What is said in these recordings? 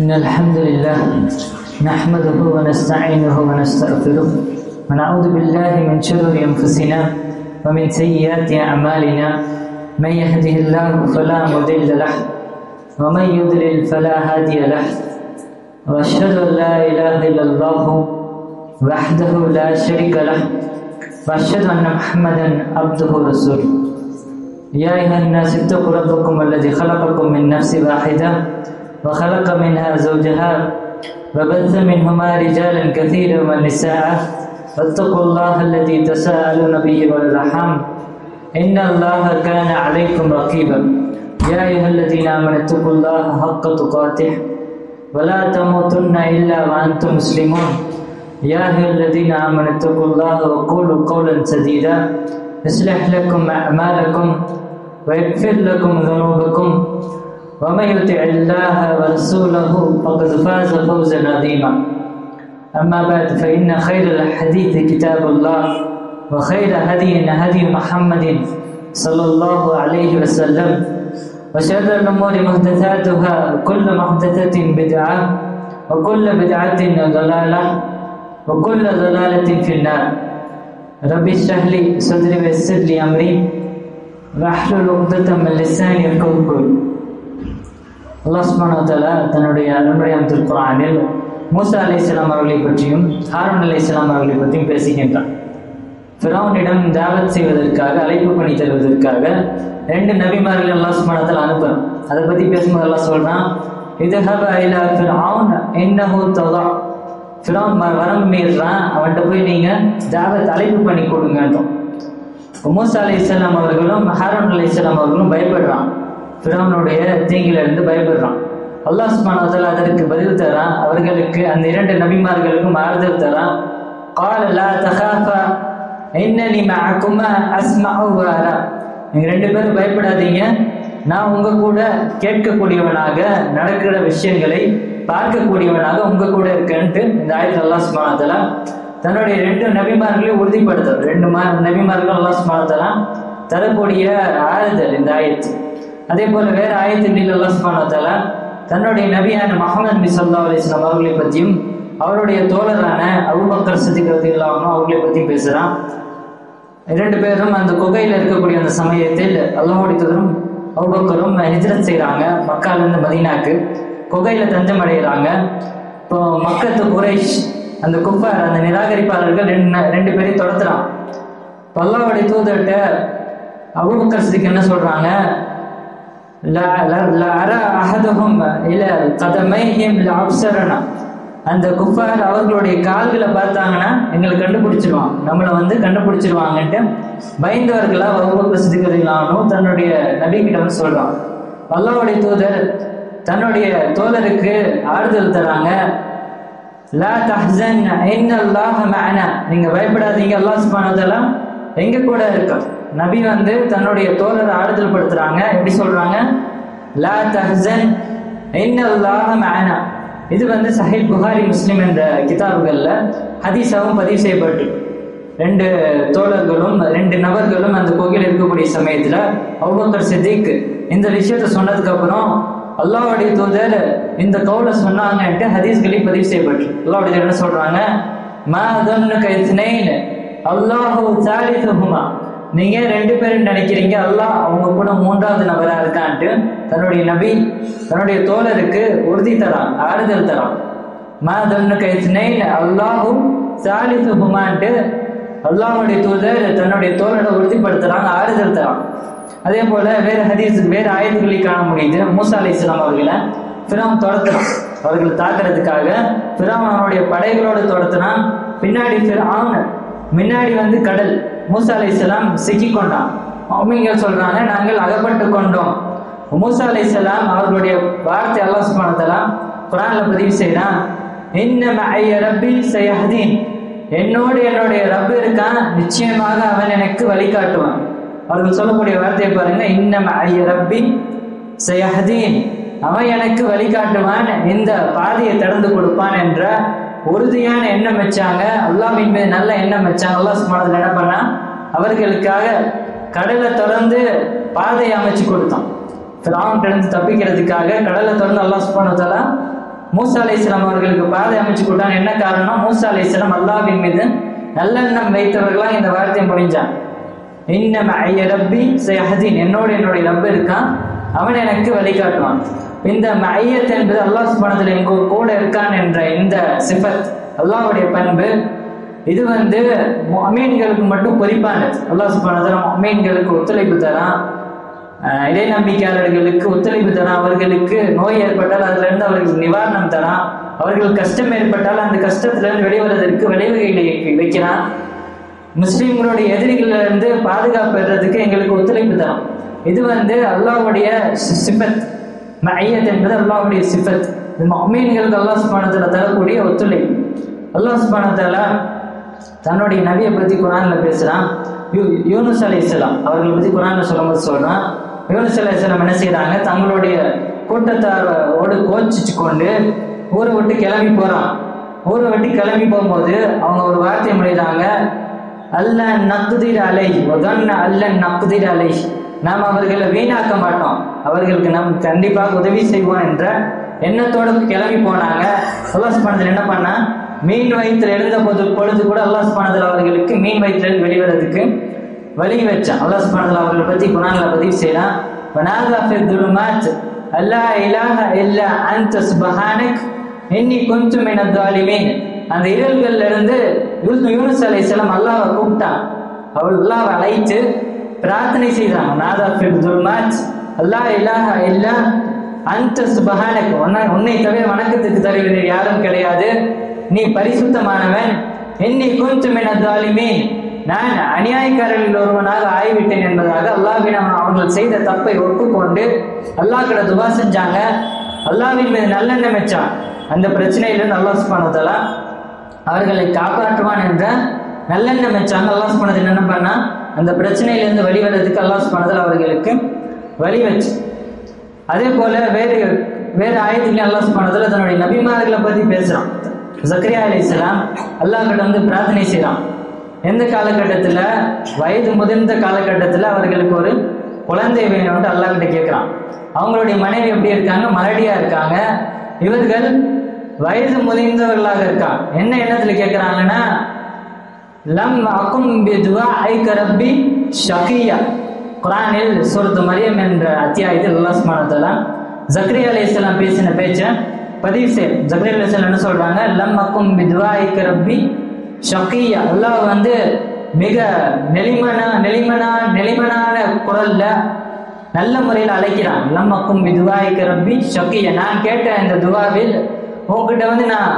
إن الحمد لله نحمده ونستعينه ونستغفره ونعوذ بالله من شرور أنفسنا ومن سيئات أعمالنا من يهده الله فلا مضل له ومن يضلل فلا هادي له وأشهد أن لا إله إلا الله وحده لا شريك له وأشهد أن محمدا عبده ورسوله يا أيها الناس اتقوا ربكم الذي خلقكم من نفس واحدة وخلق منها زوجها وبث منهما رجالا كثيرا ونساء واتقوا الله الذي تساءلون به والأرحام إن الله كان عليكم رقيبا يا أيها الذين آمنوا اتقوا الله حق تقاته ولا تموتن إلا وأنتم مسلمون يا أيها الذين آمنوا اتقوا الله وقولوا قولا سديدا يصلح لكم أعمالكم ويغفر لكم ذنوبكم ومن يطع الله ورسوله فقد فاز فوزا عظيما أما بعد فإن خير الحديث كتاب الله وخير هدي محمد صلى الله عليه وسلم وشر الأمور محدثاتها وكل محدثة بدعة وكل بدعة ضلالة وكل ضلالة في النار رب اشرح لي صدري ويسر لي أمري واحلل عقدة من لساني يفقهوا قولي. அல்லாஹ் சுப்ஹானஹு வ தஆலா தன்னுடைய அருள்மறையான திருக்குர்ஆனில் மூசா அலைஹிஸ்ஸலாம் அவர்களை பற்றியும் ஹாரூன் அலைஹிஸ்ஸலாம் அவர்களை பற்றியும் பேசுகின்றான். ஃபிரௌனிடம் தாவத் செய்வதற்காக, அழைப்பு பண்ணி தருவதற்காக ரெண்டு நபிமார்கள் அல்லாஹ் சுப்ஹானஹு வ தஆலா அனுப்புறான். அதை பற்றி பேசும்போது அல்லாஹ் சொல்றான், இதஹப இலா ஃபிர்அவுன் இன்னஹு தகா. ஃபிரௌன் வரம்பு மீறான், அவன்கிட்ட போய் நீங்க தாவத் அழைப்பு பண்ணி கொடுங்கன்றோம். மூசா அலைஹிஸ்ஸலாம் அவர்களும் ஹாரூன் அலைஹிஸ்ஸலாம் அவர்களும் பயப்படுறான், ஃபிரௌனுடைய தீங்கிலிருந்து பயப்படுறான். அல்லாஹ் சுப்ஹானஹு வ தஆலா அதற்கு பதில் தரான். அவர்களுக்கு அந்த இரண்டு நபிமார்களுக்கும் ஆறுதல் தரான். قال لا تخافا انني معكما اسمع وارى. நீங்க ரெண்டு பேரும் பயப்படாதீங்க, நான் உங்க கூட கேட்கக்கூடியவனாக, நடக்கிற விஷயங்களை பார்க்கக்கூடியவனாக உங்க கூட இருக்கேன்ட்டு இந்த ஆயத்தில் அல்லாஹ் சுப்ஹானஹு வ தஆலா தன்னுடைய ரெண்டு நபிமார்களையும் உறுதிப்படுத்தும். ரெண்டு நபிமார்கள் அல்லாஹ் சுப்ஹானஹு வ தஆலா தரக்கூடிய ஆறுதல் இந்த ஆயத்து. அதே போல வேற ஆயத்தில் அல்லாஹ் சுப்ஹானஹு வ தஆலா தன்னுடைய நபியான முஹம்மது ஸல்லல்லாஹு அலைஹி வஸல்லம் அவர்களை பற்றியும் அவருடைய தோழரான அபூபக்கர் சித்திக் ரலியல்லாஹு அன்ஹு அவர்களை பற்றியும் பேசுறான். இரண்டு பேரும் அந்த குகையில் இருக்கக்கூடிய அந்த சமயத்தில் அல்லாஹ்வுடைய தூதரும் அபூபக்கரும் ஹிஜ்ரத் செய்கிறாங்க. மக்காலிருந்து மதீனாக்கு குகையில தஞ்சம் அடைகிறாங்க. இப்போ மக்கத்து குறைஷ், அந்த குஃபார், அந்த நிராகரிப்பாளர்கள் ரெண்டு பேரையும் தொடர்த்துறான். அல்லாஹ்வுடைய தூதர்கிட்ட அபூபக்கர் சித்திக் என்ன சொல்றாங்க, அந்த குஃபார் அவர்களுடைய கால்களை பார்த்தாங்கன்னா எங்களை கண்டுபிடிச்சிருவான், நம்மளை கண்டுபிடிச்சிருவாங்கன்ட்டு பயந்தவர்களா அபூபக்கர் சித்திக் ரலியல்லாஹு அன்ஹு தன்னுடைய நபி கிட்ட வந்து சொல்றான். அல்லாஹ்வுடைய தூதர் தன்னுடைய தோழருக்கு ஆறுதல் தராங்க. லா தஹ்சன் இன்னல்லாஹ மஅனா, நீங்க பயப்படாதீங்க, அல்லாஹ் சுப்ஹானஹு வ தஆலா எங்க கூட இருக்கான். நபி தன்னுடைய தோழரை ஆறுதல் படுத்துறாங்க. எப்படி சொல்றாங்க, லா தஹ்சன் இன்னல்லாஹ மஅனா. இது சஹீஹ் புகாரி, முஸ்லிம் என்ற கிதாபுகள்ல ஹதீஸாவும் பதிவு செய்யப்பட்டு, ரெண்டு தோழர்களும் ரெண்டு நபர்களும் அந்த கோயில் இருக்கக்கூடிய சமயத்துல அபூபக்கர் சித்திக் இந்த விஷயத்த சொன்னதுக்கு அப்புறம் அல்லாஹ்வுடைய தூதர் இந்த கவுல சொன்னாங்கன்ட்டு ஹதீஸ்களில் பதிவு செய்யப்பட்டு, அல்லாஹ்வுடைய என்ன சொல்றாங்க, மா தன்னுக இத்னைன் அல்லாஹு சாலிசுஹுமா. நீங்க ரெண்டு பேரும் நினைக்கிறீங்க அல்லாஹ் அவங்க கூட மூன்றாவது நபரா இருக்கான்ட்டு தன்னுடைய நபி தன்னுடைய தோழருக்கு உறுதி தரான், ஆறுதல் தரான். மா தன்னுக இத்னைன் அல்லாஹு சாலிசுஹுமான்ட்டு அல்லாஹ்வுடைய தூதர் தன்னுடைய தோழரை உறுதிப்படுத்துறாங்க, ஆறுதல் தரான். அதே போல வேற ஹதீஸ், வேற ஆயத்துக்களை காண முடியுது. மூசா அலைஹிஸ்ஸலாம் அவர்களை ஃபிரௌன் துரத்துறான், அவர்களை தாக்குறதுக்காக ஃபிரௌன் அவனுடைய படைகளோடு துரத்துனான். பின்னாடி ஃபிரௌன், முன்னாடி கடல். மூசா அலைஹிஸ்ஸலாம் சிக்கி கொண்டான். அவங்க சொல்றாங்க, நாங்கள் அகப்பட்டு கொண்டோம். மூசா அலைஹிஸ்ஸலாம் அவர்களுடைய வார்த்தை அல்லாஹ் சுப்ஹானஹு வ தஆலா குர்ஆன்ல பதிவு செய்றான், இன்ன மஅய ரப்பி சயஹ்தீன். என்னோடு என்னுடைய ரப் இருக்கான், நிச்சயமாக அவன் எனக்கு வழிகாட்டுவான். அவர்கள் சொல்லக்கூடிய வார்த்தையை பாருங்க, இன்ன மஅய ரப்பி சயஹ்தீன், அவன் எனக்கு வழிகாட்டுவான், இந்த பாதையை திறந்து கொடுப்பான் என்ற உறுதியான எண்ணம் வச்சாங்க. அல்லாஹ்வின் மீது நல்ல எண்ணம் வச்சாங்க. அல்லாஹ் சுப்ஹானஹு வ தஆலா என்ன பண்ணா, அவர்களுக்காக கடலை திறந்து பாதையை அமைச்சு கொடுத்தான். ஃபிரௌன் இருந்து தப்பிக்கிறதுக்காக கடலை திறந்து அல்லாஹ் சுப்ஹானஹு வ தஆலா மூசா அலைஹிஸ்ஸலாம் அவர்களுக்கு பாதை அமைச்சு கொடுத்தாங்க. என்ன காரணம்? மூசா அலைஹிஸ்ஸலாம் அல்லாஹ்வின் மீது நல்லெண்ணம் வைத்தவர்களா இந்த வார்த்தையை முடிஞ்சான். இன்ன மஅய்ய ரப்பி சயஹ்தீன், என்னுடைய ரப் இருக்கான், அவன் எனக்கு வழிகாட்டுவான். இந்த மஅய்யத் என்பது அல்லாஹ் சுப்ஹானஹு வ தஆலா எங்க கூட இருக்கான் என்ற இந்த சிஃபத், அல்லாஹ்வுடைய பண்பு, இது முஃமின்களுக்கு மட்டும் குறிப்பானது. அல்லாஹ் சுப்ஹானஹு வ தஆலா முஃமின்களுக்கு ஒத்துழைப்பு தரான், இறை நம்பிக்கையாளர்களுக்கு ஒத்துழைப்பு தரான். அவர்களுக்கு நோய் ஏற்பட்டால் அதுல இருந்து அவர்களுக்கு நிவாரணம் தரான். அவர்கள் கஷ்டம் ஏற்பட்டால் அந்த கஷ்டத்திலிருந்து வெளிவருவதற்கு வழிவகைகளை வைக்கிறான். முஸ்லிம்களுடைய எதிரிகளிலிருந்து பாதுகாப்பு பெறுறதுக்கு எங்களுக்கு ஒத்துழைப்பு தரும். இது அல்லாஹ்வுடைய சிஃபத். மஅய்யத் என்பது அல்லாஹ்வுடைய சிஃபத். இது முஃமின்களுக்கு அல்லாஹ் சுப்ஹானஹு வ தஆலா தரக்கூடிய ஒத்துழைப்பு. அல்லாஹ் சுப்ஹானஹு வ தஆலா தன்னுடைய நபியை பத்தி குர்ஆன்ல பேசுறான். யூனுஸ் அலைஹிஸ்ஸலாம் அவர்களை பத்தி குர்ஆன்ல சொல்லும்போது சொல்றான், யூனுஸ் அலைஹிஸ்ஸலாம் என்ன செய்யறாங்க, தங்களுடைய கூட்டத்தாரோடு கோச்சிச்சு கொண்டு ஊரை விட்டு கிளம்பி போறான். ஊரை விட்டு கிளம்பி போகும்போது அவங்க ஒரு வார்த்தையை முடிகிறாங்க, அல்லன் நக்திர் அலை வதன்ன அல்லன் நக்திர் அலை, நாம் அவர்களை வீணாக்க மாட்டோம், அவர்களுக்கு நாம் கண்டிப்பாக உதவி செய்வோம் என்ற எண்ணத்தோடு கிளம்பி போனாங்க. அல்லாஹ் சுப்ஹானஹு வ தஆலா என்ன பண்ணா, மீன் வயிற்றில் எழுந்த பொழுது கூட அல்லாஹ் சுப்ஹானஹு வ தஆலா அவர்களுக்கு மீன் வயிற்றில் வெளிவரதுக்கு வழி வச்சான். அல்லாஹ் சுப்ஹானஹு வ தஆலா அவர்களை பத்தி குர்ஆன்ல பதிவு செய்யலாம். வனாதா ஃபி துலுமாத் அல்லா இலாஹ இல்லா அன்த சுப்ஹானக் இன்னி குன்து மினல் ஸாலிமீன். அந்த இருள்கள்ல இருந்து யூனுஸ் அலைஹிஸ்ஸலாம் அல்லாஹ்வை கூப்பிட்டான். அவள் அல்லாஹ்வை அழைத்து பிரார்த்தனை செய்தாங்க. நாதா ஃபி துலுமாத் அல்லா இலாஹ இல்லா அன்த சுப்ஹானக், உன்னை தவிர வணக்கத்துக்கு தருகிறேன் யாரும் கிடையாது, நீ பரிசுத்தமானவன். இன்னி குன்து மினல் ஸாலிமீன், நான் அநியாயக்காரர்களில் ஒருவனாக ஆகிவிட்டேன் என்பதாக அல்லாஹ்விடம் அவர்கள் செய்த தப்பை ஒப்புக்கொண்டு அல்லாஹ் கிட்ட துவா செஞ்சாங்க. அல்லாஹ்வின் மீது நல்லெண்ணம் வச்சான். அந்த பிரச்சனையிலிருந்து அல்லாஹ் சுப்ஹானஹு வ தஆலா அவர்களை காப்பாற்றுவான் என்ற நல்லெண்ணம் வச்சாங்க. அல்லாஹ் சுப்ஹானஹு வ தஆலா என்ன பண்ணா, அந்த பிரச்சனையிலிருந்து வெளிவரதுக்கு அல்லாஹ் சுப்ஹானஹு வ தஆலா அவர்களுக்கு வழி வச்சு. அதே போல வேறு ஆயத்துலையும் அல்லாஹ் சுப்ஹானஹு வ தஆலா தன்னுடைய நபிமார்களை பத்தி பேசுறான். ஜக்கரியா அலைஹிஸ்ஸலாம் அல்லாஹ் கிட்ட பிரார்த்தனை செய்யறான். எந்த காலகட்டத்துல, வயது முதிர்ந்த காலகட்டத்துல அவர்களுக்கு ஒரு குழந்தை வேணும்னு அல்லாஹ் கிட்ட கேட்கிறான். அவங்களுடைய மனைவி எப்படி இருக்காங்க, மலடியா இருக்காங்க. இவர்கள் வயது முதிர்ந்தவர்களாக இருக்காங்க. என்ன எண்ணத்துல கேட்கிறாங்கன்னா, லம் அகும் பிதுஆஇக ரப்பி ஷகியா. குர்ஆனில் சூரத்து மரியம் என்ற அத்தியாயத்தில் அல்லாஹ் சுப்ஹானஹு வ தஆலா ஜக்கரியா அலைஹிஸ்ஸலாம் பேசின பேச்சை பதிவு செய்யும். ஜக்கரியா அலைஹிஸ்ஸலாம் என்ன சொல்றாங்க, லம் அகும் பிதுஆஇக ரப்பி ஷகியா. அல்லாஹ் மிக நெளிமனான குரல்ல நல்ல முறையில் அழைக்கிறான். லம்மக்கும் பிதுஆஇக ரப்பி ஷகியா, நான் கேட்ட இந்த துவாவில் உங்ககிட்ட நான்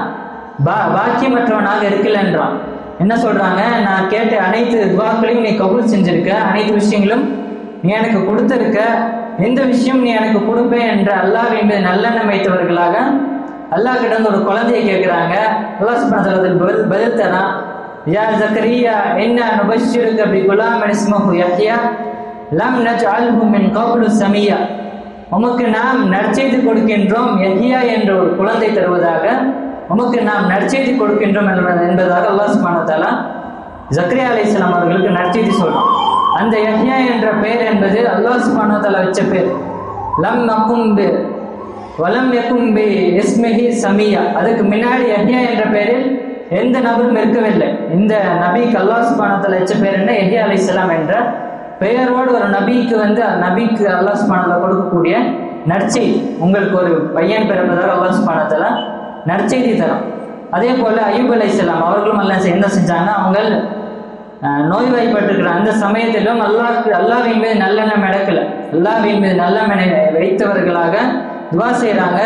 பாக்கியமற்றவனாக இருக்கலன்றான். என்ன சொல்றாங்க, நான் கேட்ட அனைத்து துவாக்களையும் நீ கபூல் செஞ்சிருக்க, அனைத்து விஷயங்களும் நீ எனக்கு கொடுத்திருக்க, எந்த விஷயம் நீ எனக்கு கொடுப்பேன் என்ற அல்லாஹ்வின் மீது நல்லெண்ணம் வைத்தவர்களாக அல்லாஹ் கிட்ட ஒரு குழந்தையை கேட்கிறாங்க. அல்லாஹ் சுப்ஹானஹு வ தஆலா பதில் தரான். யா ஜக்கரியா இன்னா நுபஷ்ஷிருக பிகுலாமின் இஸ்முஹு யஹ்யா லம் நஜ்அல்ஹு மின் கப்லு சமியா. உமக்கு நாம் நற்செய்தி கொடுக்கின்றோம், யஹ்யா என்ற ஒரு குழந்தை தருவதாக உமக்கு நாம் நற்செய்தி கொடுக்கின்றோம் என்பதாக அல்லாஹ் சுப்ஹானஹு வ தஆலா ஜக்கரியா அலைஹிஸ்ஸலாம் அவர்களுக்கு நற்செய்தி சொல்றோம். அந்த யஹ்யா என்ற பெயர் என்பது அல்லாஹ் சுப்ஹானஹு வ தஆலா வச்ச பெயர். லம் நகும் பி வலம் யகும் பி இஸ்மிஹி சமியா. அதுக்கு முன்னாடி யஹ்யா என்ற பெயரில் எந்த நபரும் இருக்கவில்லை. இந்த நபிக்கு அல்லாஹ் சுப்ஹானஹு வ தஆலா வச்ச பெயர் என்ன, யஹ்யா அலைஹிஸ்ஸலாம் என்ற பெயரோடு ஒரு நபிக்கு நபிக்கு அல்லாஹ் சுப்ஹானஹு வ தஆலா கொடுக்கக்கூடிய நற்செய்தி, உங்களுக்கு ஒரு பையன் பிறப்பதாக அல்லாஹ் சுப்ஹானஹு வ தஆலா நற்செய்தி தரும். அதே போல அய்யூப் அலைஹிஸ்ஸலாம் அவர்களும் என்ன செஞ்சாங்கன்னா, அவங்க நோய்வாய்ப்பட்டிருக்கிற அந்த சமயத்திலும் அல்லாஹ்வின் மீது நல்லெண்ணம் நடக்கல, அல்லாஹ்வின் மீது நல்லெண்ணம் வைத்தவர்களாக துவா செய்யறாங்க.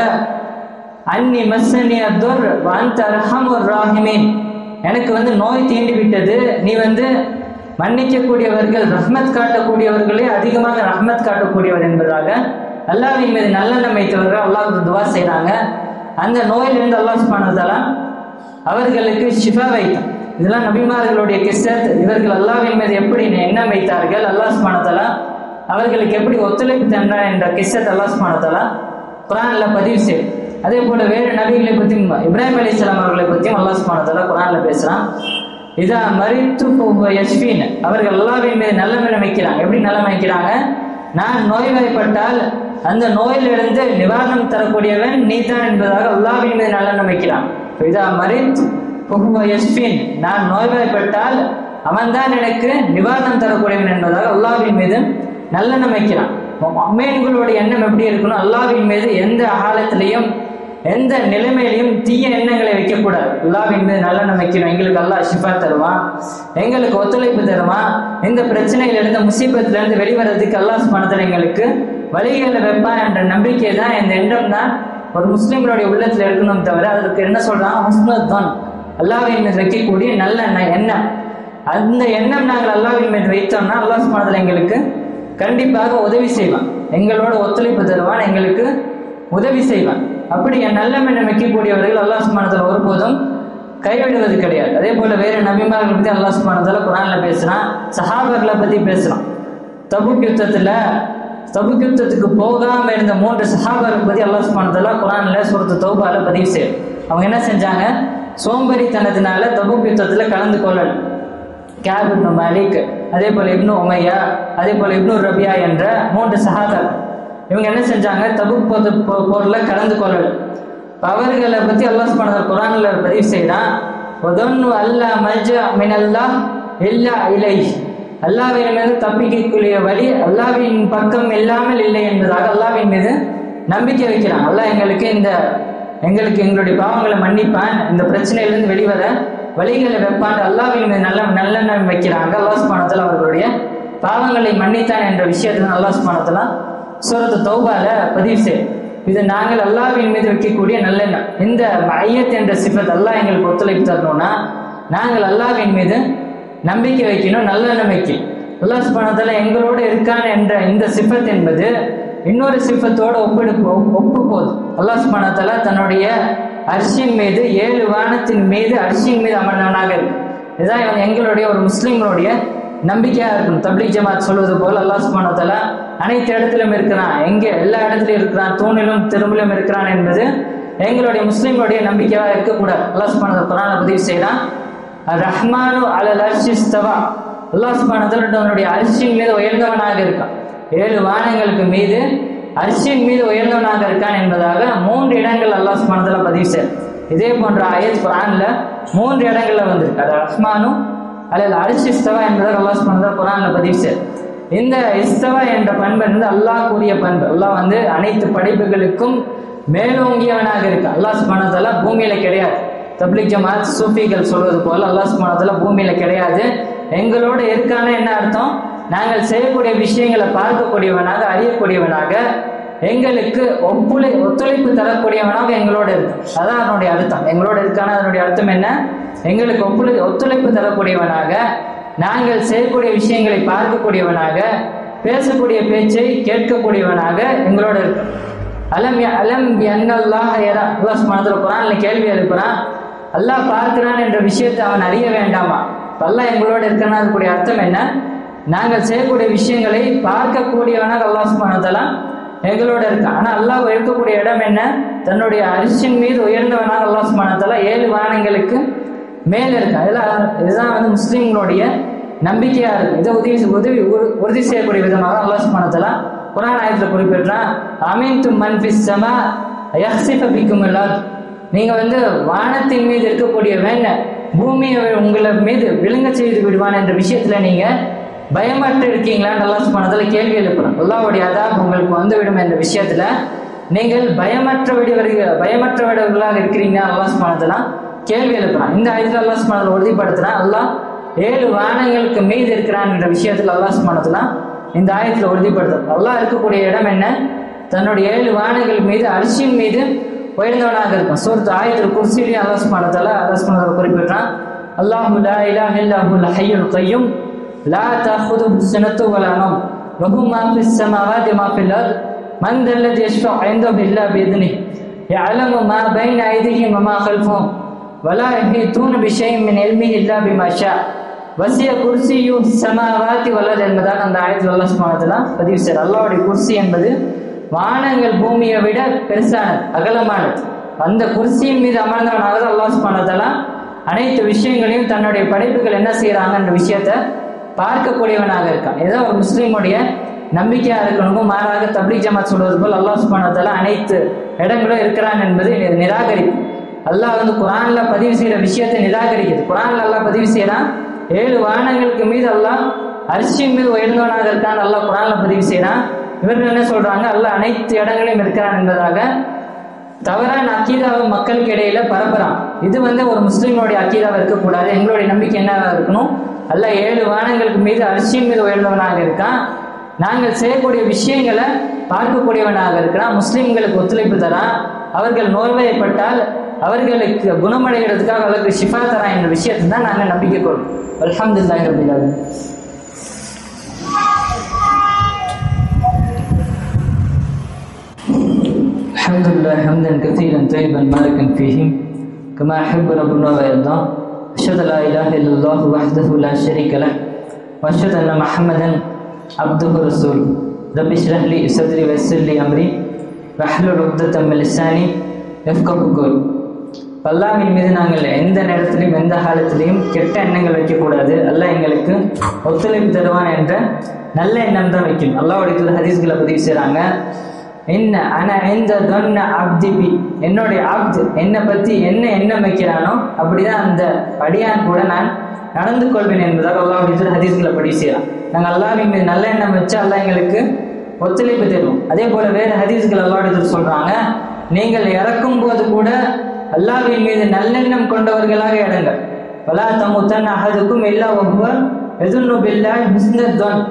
அன்னி மஸ்ஸனி அத்துர் வ அன்த அர்ஹமுர் ராஹிமீன், எனக்கு நோய் தீண்டி விட்டது, நீ மன்னிக்கக்கூடியவர்கள், ரஹ்மத் காட்டக்கூடியவர்களே அதிகமாக ரஹ்மத் காட்டக்கூடியவர் என்பதாக அல்லாஹ்வின் மீது நல்லெண்ணம் வைத்தவர்கள் அல்லாஹ்வுக்கு துவா செய்யறாங்க. அந்த நோயிலிருந்து அல்லாஹ் சுப்ஹானஹு வ தஆலா அவர்களுக்கு ஷிஃபா வைத்தான். இதெல்லாம் நபிமார்களுடைய கிஸ்ஸத். இவர்கள் அல்லாஹ்வின் மீது எப்படி எண்ணம் வைத்தார்கள், அல்லாஹ் சுப்ஹானஹு வ தஆலா அவர்களுக்கு எப்படி ஒத்துழைப்பு தந்தார் என்ற கிஸ்ஸத் அல்லாஹ் சுப்ஹானஹு வ தஆலா குர்ஆன்ல பதிவு செய்யும். அதே போல வேறு நபிகளை பற்றியும், இப்ராஹிம் அலைஹிஸ்ஸலாம் அவர்களை பற்றியும் அல்லாஹ் சுப்ஹானஹு வ தஆலா குர்ஆன்ல பேசுறான். இதா மரித்து ஃபஹுவ யஷ்ஃபீன், அவர்கள் அல்லாஹ்வின் மீது நல்லெண்ணம் வைக்கிறாங்க. எப்படி நல்லெண்ணம் வைக்கிறாங்க, நான் நோய்வாய்ப்பட்டால் அந்த நோயிலிருந்து நிவாரணம் தரக்கூடியவன் நீதான் என்பதாக அல்லாஹ்வின் மீது நல்லெண்ணம் வைக்கிறான். இதா மரித் ஃபஹுவ யஷ்ஃபின், நான் நோய்வாய்ப்பட்டால் அவன்தான் எனக்கு நிவாரணம் தரக்கூடியவன் என்பதாக அல்லாஹ்வின் மீது நல்லெண்ணம் வைக்கிறான். முஃமின்களுடைய எண்ணம் எப்படி இருக்கணும்? அல்லாஹ்வின் மீது எந்த ஆழத்திலையும் எந்த நிலைமையிலையும் தீய எண்ணங்களை வைக்கக்கூடாது. அல்லாஹ்வின் மீது நல்லெண்ணம் வைக்கணும். எங்களுக்கு அல்லாஹ் ஷிஃபா தருவான், எங்களுக்கு ஒத்துழைப்பு தருவான், இந்த பிரச்சனையிலிருந்து முசீபத்திலிருந்து வெளிவரதுக்கு அல்லாஹ் சுப்ஹானஹு வ தஆலா எங்களுக்கு வழிகளை வைப்பான் என்ற நம்பிக்கை தான், இந்த எண்ணம் தான் ஒரு முஸ்லிம்களுடைய உள்ளத்தில் இருக்கணும். தவிர அதற்கு என்ன சொல்றான்? ஹுஸ்னுத்தன், அல்லாஹ்வின் மீது வைக்கக்கூடிய நல்ல எண்ணம். அந்த எண்ணம் நாங்கள் அல்லாஹ்வின் மீது வைத்தோம்னா அல்லாஹ் சுப்ஹானஹு வ தஆலா எங்களுக்கு கண்டிப்பாக உதவி செய்வான், எங்களோட ஒத்துழைப்பு தருவான், எங்களுக்கு உதவி செய்வான். அப்படி நல்ல எண்ணம் வைக்கக்கூடியவர்கள் அல்லாஹ் சுப்ஹானஹு வ தஆலா ஒருபோதும் கைவிடுவது கிடையாது. அதே போல வேற நபிமார்களை பத்தி அல்லாஹ் சுப்ஹானஹு வ தஆலா குர்ஆன்ல பேசுறான், சஹாபாக்களை பத்தி பேசுறான். தபூக் யுத்தத்துக்கு போகாம இருந்த 3 சஹாபாக்களை பத்தி அல்லாஹ் சுப்ஹானஹு வ தஆலா குர்ஆன்ல சூரத்து தௌபால பதிவு செய்யும். அவங்க என்ன செஞ்சாங்க? சோம்பேறித்தனத்தினால தபூக் யுத்தத்துல கலந்து கொள்ளல. கஅப் இப்னு மாலிக், அதே போல இப்னு உமையா, அதே போல இப்னு ரபியா என்ற 3 சஹாபாக்கள் இவங்க என்ன செஞ்சாங்க? தபூக் போர்ல கலந்து கொள்ளல. அவர்களை பத்தி அல்லாஹ் சுப்ஹானஹு வ தஆலா குர்ஆன்ல பதிவு செய்றான், வதன்னு அல்லா மல்ஜா மினல்லாஹ் இல்லா இலைஹ், அல்லாஹ்வின் மீது தப்பிக்கக்கூடிய வழி அல்லாஹ்வின் பக்கம் இல்லாமல் இல்லை என்பதாக அல்லாஹ்வின் மீது நம்பிக்கை வைக்கிறான். அல்லாஹ் எங்களுக்கு எங்களுடைய பாவங்களை மன்னிப்பான், இந்த பிரச்சனையிலிருந்து வெளிவர வழிகளை வைப்பான், அல்லாஹ்வின் மீது நல்லெண்ணம் வைக்கிறாங்க. அல்லாஹ் சுப்ஹானஹு வ தஆலா அவர்களுடைய பாவங்களை மன்னித்தான் என்ற விஷயத்தை அல்லாஹ் சுப்ஹானஹு வ தஆலா சூரத்து தௌபால பதிவு செய்யும். இது நாங்கள் அல்லாஹ்வின் மீது வைக்கக்கூடிய நல்லெண்ணம். இந்த மய்யத் என்ற சிஃபத் அல்லாஹ் எங்களுக்கு ஒத்துழைப்பு தரணும்னா நாங்கள் அல்லாஹ்வின் மீது நம்பிக்கை வைக்கணும், நல்லெண்ணம் வைக்கணும். அல்லாஹ் சுப்ஹானஹு வ தஆலா எங்களோட இருக்கான் என்ற இந்த சிஃபத் என்பது இன்னொரு சிஃபத்தோட ஒப்பு போகுது. அல்லாஹ் சுப்ஹானஹு வ தஆலா தன்னுடைய அர்ஷின் மீது 7 வானத்தின் மீது அர்ஷின் மீது அமர்ந்தவனாக இருக்கு. இதுதான் எங்களுடைய ஒரு முஸ்லிம்களுடைய நம்பிக்கையா இருக்கணும். தப்லீக் ஜமாத் சொல்வது போல் அல்லாஹ் சுப்ஹானஹு வ தஆலா அனைத்து இடத்திலும் இருக்கிறான், எங்கே எல்லா இடத்திலும் இருக்கிறான், தூணிலும் திரும்பிலும் இருக்கிறான் என்பது எங்களுடைய முஸ்லிம்களுடைய நம்பிக்கையா இருக்கக்கூடாது. அல்லாஹ் சுப்ஹானஹு வ தஆலா குர்ஆன்ல பதிவு செய்றான், ரஹ்மானு அலல் அர்ஷி இஸ்தவா, அல்லாஹ் சுப்ஹானஹு வ தஆலா தன்னுடைய அர்ஷின் மீது உயர்ந்தவனாக இருக்கான். 7 வானங்களுக்கு மீது அர்ஷின் மீது உயர்ந்தவனாக இருக்கான் என்பதாக 3 இடங்கள் அல்லாஹ் சுப்ஹானஹு வ தஆலா பதிவு செய்றான். இதே போன்ற ஆயத் குர்ஆன்ல 3 இடங்கள்ல வந்திருக்கு. அது ரஹ்மானு அலல் அர்ஷி இஸ்தவா என்பதாக அல்லாஹ் சுப்ஹானஹு வ தஆலா குர்ஆன்ல பதிவு செய்றான். இந்த இஸ்தவா என்ற பண்பு அல்லாஹ் கூறிய பண்பு. அல்லாஹ் அனைத்து படைப்புகளுக்கும் மேலோங்கியவனாக இருக்கு. அல்லாஹ் சுப்ஹானஹு வ தஆலா பூமியில கிடையாது. தப்லீக் ஜமாத் சூஃபிகள் சொல்வது போல அல்லாஹ் சுப்ஹானஹு வ தஆலா பூமியில கிடையாது. எங்களோட இருக்கான என்ன அர்த்தம்? நாங்கள் செய்யக்கூடிய விஷயங்களை பார்க்கக்கூடியவனாக, அறியக்கூடியவனாக, எங்களுக்கு ஒத்துழைப்பு தரக்கூடியவனாக எங்களோட இருக்கு. அதான் அதனுடைய அர்த்தம். எங்களோட இருக்கான அதனுடைய அர்த்தம் என்ன? எங்களுக்கு ஒத்துழைப்பு தரக்கூடியவனாக, நாங்கள் செய்யக்கூடிய விஷயங்களை பார்க்கக்கூடியவனாக, பேசக்கூடிய பேச்சை கேட்கக்கூடியவனாக எங்களோட இருக்கு. அலம் அன்னல்லாஹ் யரா, அல்லாஹ் சுப்ஹானஹு வ தஆலா குர்ஆன்ல கேள்வி எழுப்புறான், அல்லாஹ் பார்க்கிறான் என்ற விஷயத்தை அவன் அறிய வேண்டாமா? அல்லாஹ் எங்களோட இருக்கான அதுக்குரிய அர்த்தம் என்ன? நாங்கள் செய்யக்கூடிய விஷயங்களை பார்க்கக்கூடியவனாக அல்லாஹ் சுப்ஹானஹு வ தஆலா எங்களோட இருக்கான். ஆனா அல்லாஹ் இருக்கக்கூடிய இடம் என்ன? தன்னுடைய அரிசின் மீது உயர்ந்தவனாக அல்லாஹ் சுப்ஹானஹு வ தஆலா 7 வானங்களுக்கு மேல இருக்கான். இதுதான் முஸ்லிம்களுடைய நம்பிக்கையா இருக்கு. இதை உறுதி செய்யக்கூடிய விதமாக அல்லாஹ் சுப்ஹானஹு வ தஆலா குர்ஆன் ஆயத்துல குறிப்பிடுறான், அமீன்தும் மன் ஃபிஸ் ஸமா யக்ஸிஃபு பிக்குமுல் அர்த், நீங்க வானத்தின் மீது இருக்கக்கூடியவன் பூமியை உங்களை மீது விழுங்க செய்து விடுவான் என்ற விஷயத்துல நீங்க பயமற்று இருக்கீங்களான்னு அல்லாஹ் சுப்ஹானஹு வ தஆலா கேள்வி எழுப்புறான். அல்லாஹ்வுடைய அதாப் உங்களுக்கு வந்துவிடும் என்ற விஷயத்துல நீங்கள் பயமற்றவர்களாக இருக்கிறீங்கன்னா அல்லாஹ் சுப்ஹானஹு வ தஆலா கேள்வி எழுப்புறான். இந்த ஆயத்துல அல்லாஹ் சுப்ஹானஹு வ தஆலா உறுதிப்படுத்துறான், அல்லாஹ் 7 வானங்களுக்கு மீது இருக்கிறான் என்ற விஷயத்துல அல்லாஹ் சுப்ஹானஹு வ தஆலா இந்த ஆயத்துல உறுதிப்படுத்துறான். அல்லாஹ் இருக்கக்கூடிய இடம் என்ன? தன்னுடைய 7 வானங்கள் மீது அர்ஷின் மீது உயர்ந்தவனாக இருக்கும். சூரத்து ஆயத்துல் குர்சியிலே அல்லாஹ் சுப்ஹானஹு வ தஆலா குறிப்பிடுறான், அல்லாஹு லா இலாஹ இல்லா ஹுல் ஹய்யுல் கய்யூம் லா தஅഖுதுஹு ஸனத்து வலா நௌம் லஹு மா ஃபிஸ் ஸமாவாதி மா ஃபில் அர்த் மன் தல்லதி யஷ்ஃபஉ இன்தஹு இல்லா பிஇذنஹி யஅலமு மா பைன ஐதிஹிம் வ மா கல்ஃபஹும் வலா யஹீதூன பிஷைஇன் மின் இல்மிஹி இல்லா பிமா ஷா வஸிய குர்சியு ஸமாவாதி வல் அர்த் என்பதாக அந்த ஆயத்தில் அல்லாஹ் சுப்ஹானஹு வ தஆலா பதிவு செய்றார். அல்லாஹ்வுடைய குர்சி என்பது வானங்கள் பூமியை விட பெருசானது, அகலமானது. அந்த குர்சியின் மீது அமர்ந்தவனாக அல்லாஹ் சுப்ஹானஹு வ தஆலா அனைத்து விஷயங்களையும் தன்னுடைய படைப்புகள் என்ன செய்யறாங்க என்ற விஷயத்தை பார்க்கக்கூடியவனாக இருக்கான். இதுதான் ஒரு முஸ்லீமுடைய நம்பிக்கையாக இருக்கணும். மாறாக தப்லீக் ஜமாத் சொல்வது போல் அல்லாஹ் சுப்ஹானஹு வ தஆலா அனைத்து இடங்களும் இருக்கிறான் என்பது நிராகரிப்பு. அல்லாஹ் குர்ஆன்ல பதிவு செய்கிற விஷயத்தை நிராகரிக்குது. குர்ஆன்ல அல்லாஹ் பதிவு செய்யறான் 7 வானங்களுக்கு மீது அல்லாஹ் அர்ஷின் மீது உயர்ந்தவனாக இருக்கான் அல்லாஹ் குர்ஆன்ல பதிவு செய்யறான். இவர்கள் என்ன சொல்றாங்க, அல்லாஹ் அனைத்து இடங்களையும் இருக்கிறான் என்பதாக தவறான அக்கீதாவை மக்களுக்கு இடையில பரப்புறான். இது ஒரு முஸ்லீம்களுடைய அக்கீதாவை இருக்கக்கூடாது. எங்களுடைய நம்பிக்கை என்ன இருக்கணும், அல்லாஹ் 7 வானங்களுக்கு மீது அரிசியின் மீது உயர்ந்தவனாக இருக்கான். நாங்கள் செய்யக்கூடிய விஷயங்களை பார்க்கக்கூடியவனாக இருக்கிறான். முஸ்லீம்களுக்கு ஒத்துழைப்பு தரான். அவர்கள் நோய்வாய்ப்பட்டால் அவர்களுக்கு குணமடைகிறதுக்காக அவர்களுக்கு ஷிஃபா தரான் என்ற விஷயத்தை தான் நாங்கள் நம்பிக்கை கொள்வோம். அல்ஹம்துலில்லாஹி ரப்பில் ஆலமீன். الحمد لله حمدا كثيرا طيبا باركا فيه كما يحب ربنا ويرضى. أشهد أن لا إله إلا الله وحده لا شريك له وأشهد أن محمدا عبده ورسوله. رب اشرح لي صدري ويسر لي أمري واحلل عقدة من لساني يفقهوا قولي. அல்லாஹ்வின் மீது நாங்கள் எந்த நேரத்திலையும் எந்த காலத்திலையும் கெட்ட எண்ணங்கள் வைக்கக்கூடாது. அல்லாஹ் எங்களுக்கு ஒத்துழைப்பு தருவான் என்ற நல்ல எண்ணம் தான் வைக்கணும். அல்லாஹ்வுடைய ஹதீஸ்களை பதிவு செய்கிறாங்க, என்னுடைய அப்து என்னை பற்றி என்ன எண்ணம் வைக்கிறானோ அப்படிதான் அந்த அடியான் கூட நான் நடந்து கொள்வேன் என்பதாக அல்லாஹ்வுடைய ஹதீஸ்களை பதிவு செய்யலாம். நாங்கள் அல்லாஹ்வின் மீது நல்ல எண்ணம் வச்சு அல்லாஹ் எங்களுக்கு ஒத்துழைப்பு தருவோம். அதே போல வேறு ஹதீஸ்கள் அல்லாஹ்வுடைய சொல்றாங்க, நீங்கள் இறக்கும் போது கூட அல்லாஹ்வின் மீது நல்லெண்ணம் கொண்டவர்களாக இறங்க. வலா தமுத்தன் அஹதுக்கும் இல்லா வஹுவ யதுன்னு பில்லாஹி ஹுஸ்னல் தன்.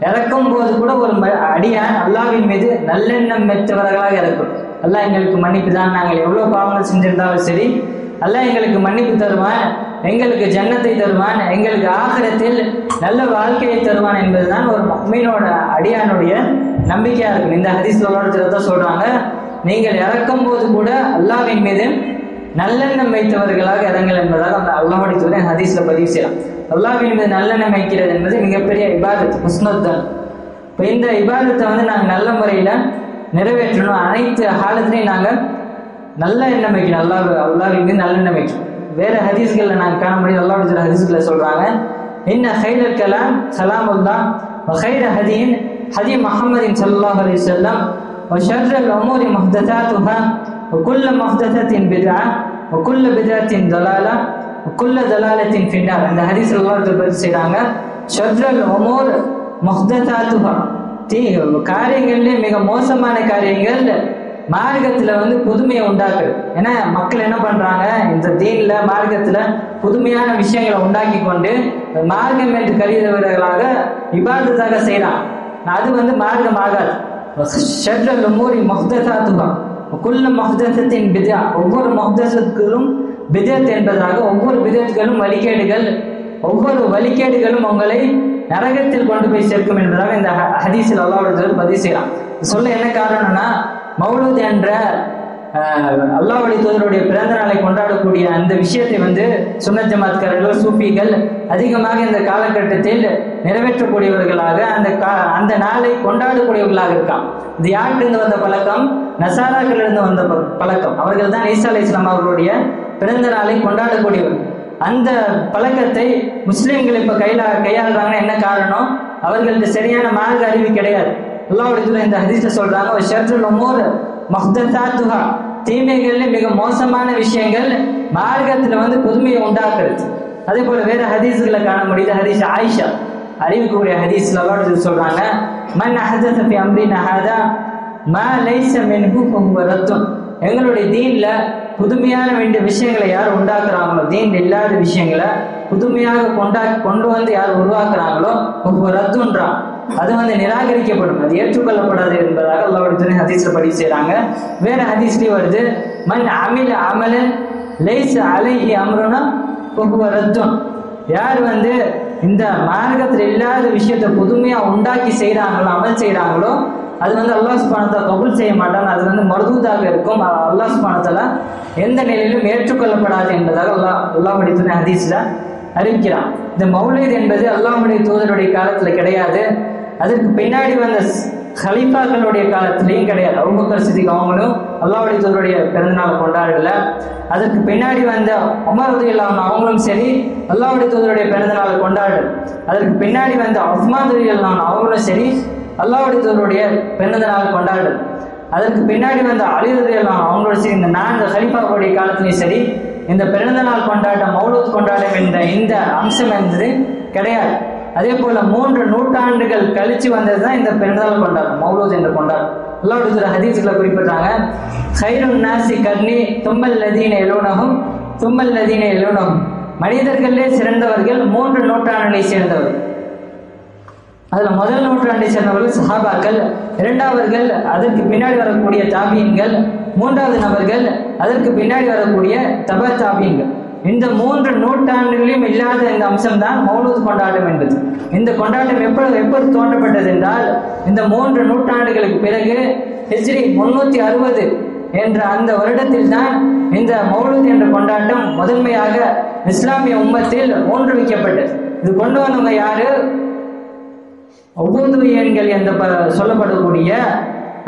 இறக்கும் போது கூட ஒரு அடியான் அல்லாஹ்வின் மீது நல்லெண்ணம் பெற்றவர்களாக இருக்கும். அல்லாஹ் எங்களுக்கு மன்னிப்பு தான், நாங்கள் எவ்வளோ பாவங்கள் செஞ்சிருந்தாலும் சரி அல்லாஹ் எங்களுக்கு மன்னிப்பு தருவான், எங்களுக்கு ஜன்னத்தை தருவான், எங்களுக்கு ஆகிரத்தில் நல்ல வாழ்க்கையை தருவான் என்பதுதான் ஒரு முஃமினோட அடியானுடைய நம்பிக்கையா இருக்கும். இந்த ஹதீஸ்ல சொல்றாங்க, நீங்கள் இறக்கும் போது கூட அல்லாஹ்வின் மீது நல்லெண்ணம் வைத்தவர்களாக இறங்கல் என்பதாக அந்த அல்லாஹ்வுடைய ஹதீஸ்ல பதிவு செய்யலாம். அல்லாஹ்வின் மீது நல்லெண்ணம் வைக்கிறது என்பது மிகப்பெரிய இபாதத், ஹுஸ்னுத்தன். இப்போ இந்த இபாதத்தை நாங்கள் நல்ல முறையில் நிறைவேற்றணும். அனைத்து காலத்திலையும் நாங்கள் நல்ல எண்ணம் வைக்கணும். அல்லாஹ்வின் மீது நல்லெண்ணம் வைக்கணும். வேறு ஹதீஸ்களில் நாங்கள் காண முடியும். அல்லாஹ்வுடைய ஹதீஸ்களை சொல்றாங்க, இன்ன ஹைரல் கலாம் சலாமுல்லாஹ் வ ஹைர ஹதீன் ஹதி முஹம்மதின் ஸல்லல்லாஹு அலைஹி வஸல்லம் வ ஷர்ரல் உமூரி முஹ்தஸாத்துஹா வ குல்லு முஹ்தஸத்தின் பித்ஆ வ குல்லு பித்ஆத்தின் தலாலா குல்ல தலாலத்தின் ஃபின்னார். இந்த ஹதீஸ் அல்லாஹ் பதிவு செய்றாங்க, ஷர்ரல் உமூர் முஹ்தஸாத்துஹா, காரியங்கள்லேயே மிக மோசமான காரியங்கள் மார்க்கத்துல புதுமையை உண்டாக்குது. ஏன்னா மக்கள் என்ன பண்றாங்க, இந்த தீன்ல மார்க்கத்துல புதுமையான விஷயங்களை உண்டாக்கி கொண்டு மார்க்கம் என்று கருதுவர்களாக இபாதத்தாக செய்யறான். அது மார்க்கம் ஆகாது. ஷர்ரல் உமூரி முஹ்தஸாத்துஹா குல்ல முஹ்தஸத்தின் பித்ஆ, ஒவ்வொரு முஹ்தஸத்துக்கும் பிதத் என்பதாக ஒவ்வொரு பிதத்களும் வழிகேடுகள், ஒவ்வொரு வழிகேடுகளும் உங்களை நரகத்தில் கொண்டு போய் சேர்க்கும் என்பதாக இந்த ஹதீஸில் அல்லாஹ்வுடைய பதிவு செய்யலாம். சொல்ல என்ன காரணம்னா, மௌலூத் என்ற அல்லாஹ்வுடைய தூதருடைய பிறந்த நாளை கொண்டாடக்கூடிய அந்த விஷயத்தை சுன்னத் ஜமாத்காரர்கள் சூஃபிகள் அதிகமாக இந்த காலகட்டத்தில் நிறைவேற்றக்கூடியவர்களாக அந்த நாளை கொண்டாடக்கூடியவர்களாக இருக்கான். இது யார்கிட்ட வந்த பழக்கம்? நசாராக்களிலிருந்து வந்த பழக்கம். அவர்கள் தான் ஈசா அலைஹிஸ்ஸலாம் அவர்களுடைய பிறந்த நாளை கொண்டாடக்கூடியவர். அந்த பழக்கத்தை முஸ்லிம்கள் இப்ப கையாளுறாங்கன்னா என்ன காரணம்? அவர்களுக்கு சரியான மார்க்க அறிவு கிடையாது. அல்லாஹ்வுடைய இந்த ஹதீஸ்ல சொல்றாங்க, ஷர்ருல் உமூர் முஹ்தஸாத்துஹா, தீமைகள்ல மிக மோசமான விஷயங்கள் மார்க்கத்துல புதுமையை உண்டாக்குறது. அதே போல வேற ஹதீஸ்களை காண முடியுது. ஹதீஸ் ஆயிஷா அறிவிக்கக்கூடிய ஹதீஸ்ல அல்லாஹ் சொல்றாங்க, மன் அஹதஸ ஃபி அம்ரினா ஹாதா மா லைஸ மின்ஹு ஃபஹுவ ரத்துன். எங்களுடைய தீன்ல புதுமையான வேண்டிய விஷயங்களை யார் உண்டாக்குறாங்களோ, தீன் இல்லாத விஷயங்களை புதுமையாக கொண்டு யார் உருவாக்குறாங்களோ ஒவ்வொரு ரத்துன்றான், அது நிராகரிக்கப்படும், அது ஏற்றுக்கொள்ளப்படாது என்பதாக அல்லாஹ்வுடைய ஹதீஸ்ல பதிவு செய்றாங்க. வேற ஹதீஸ்லயே வருது, மன் அமில அமலன் லைஸ அலைஹி அம்ருனா ஃபஹுவ ரத்துன். யார் இந்த மார்க்கத்தில் இல்லாத விஷயத்தை புதுமையா உண்டாக்கி செய்யறாங்களோ, அமல் செய்யறாங்களோ, அது அல்லாஹ் சுப்ஹானஹு வ தஆலா கபூல் செய்ய மாட்டான். அது மர்தூதாக இருக்கும். அல்லாஹ் சுப்ஹானஹு வ தஆலா எந்த நிலையிலும் ஏற்றுக்கொள்ளப்படாது என்பதாக அல்லாஹ்வுடைய ஹதீஸ்ல அறிவிக்கிறான். இந்த மௌலித் என்பது அல்லாஹ்வுடைய தூதருடைய காலத்துல கிடையாது. அதற்கு பின்னாடி வந்த ஹலீஃபாக்களுடைய காலத்திலையும் கிடையாது. அபூபக்கர் சித்திக் அவங்களும் அல்லாஹ்வுடைய தூதருடைய பிறந்தநாள் கொண்டாடல. அதற்கு பின்னாடி வந்த உமர் ரலியல்லாஹு அன்ஹு அவங்களும் சரி அல்லாஹ்வுடைய தூதருடைய பிறந்தநாளை கொண்டாடல. அதற்கு பின்னாடி வந்த உஸ்மான் ரலியல்லாஹு அன்ஹு அவங்களும் சரி அல்லாஹ்வுடைய தூதருடைய பிறந்த நாள் கொண்டாடுறது. அதற்கு பின்னாடி வந்த அலி ரலியல்லாஹு அன்ஹு அவங்களோட சரி இந்த 4 கலீஃபாவுடைய காலத்திலையும் சரி இந்த பிறந்த நாள் கொண்டாட்டம் மௌலூத் கொண்டாட்டம் என்ற இந்த அம்சம் என்பது கிடையாது. அதே போல 3 நூற்றாண்டுகள் கழிச்சு வந்தது தான் இந்த பிறந்தநாள் கொண்டாட்டம் மௌலூத் என்ற கொண்டாட்டம். அல்லாஹ்வுடைய தூதர் ஹதீஸ்ல குறிப்பிட்டாங்க, கைருன் நாசி கர்னி தும்மல் லதீன எலூனஹும் தும்மல் லதீன எலூனஹும், மனிதர்களே சிறந்தவர்கள் 3 நூற்றாண்டை சேர்ந்தவர்கள். அதுல முதல் நூற்றாண்டை சேர்ந்தவர்கள் சஹாபாக்கள், இரண்டாவர்கள் அதற்கு பின்னாடி வரக்கூடிய தாபீன்கள், மூன்றாவது நபர்கள் அதற்கு பின்னாடி வரக்கூடிய தபா தாபீன்கள். இந்த 3 நூற்றாண்டுகளையும் இல்லாத இந்த அம்சம் தான் மௌலூத் கொண்டாட்டம் என்பது. இந்த கொண்டாட்டம் எப்போது தோன்றப்பட்டது என்றால் இந்த 3 நூற்றாண்டுகளுக்கு பிறகு ஹிஜ்ரி 360 என்ற அந்த வருடத்தில் தான் இந்த மௌலூத் என்ற கொண்டாட்டம் முதன்மையாக இஸ்லாமிய உம்மத்தில் ஊன்றுவிக்கப்பட்டது. இது கொண்டு வந்தவங்க யாரு? உபூதுவியன்கள் என்று சொல்லப்படக்கூடிய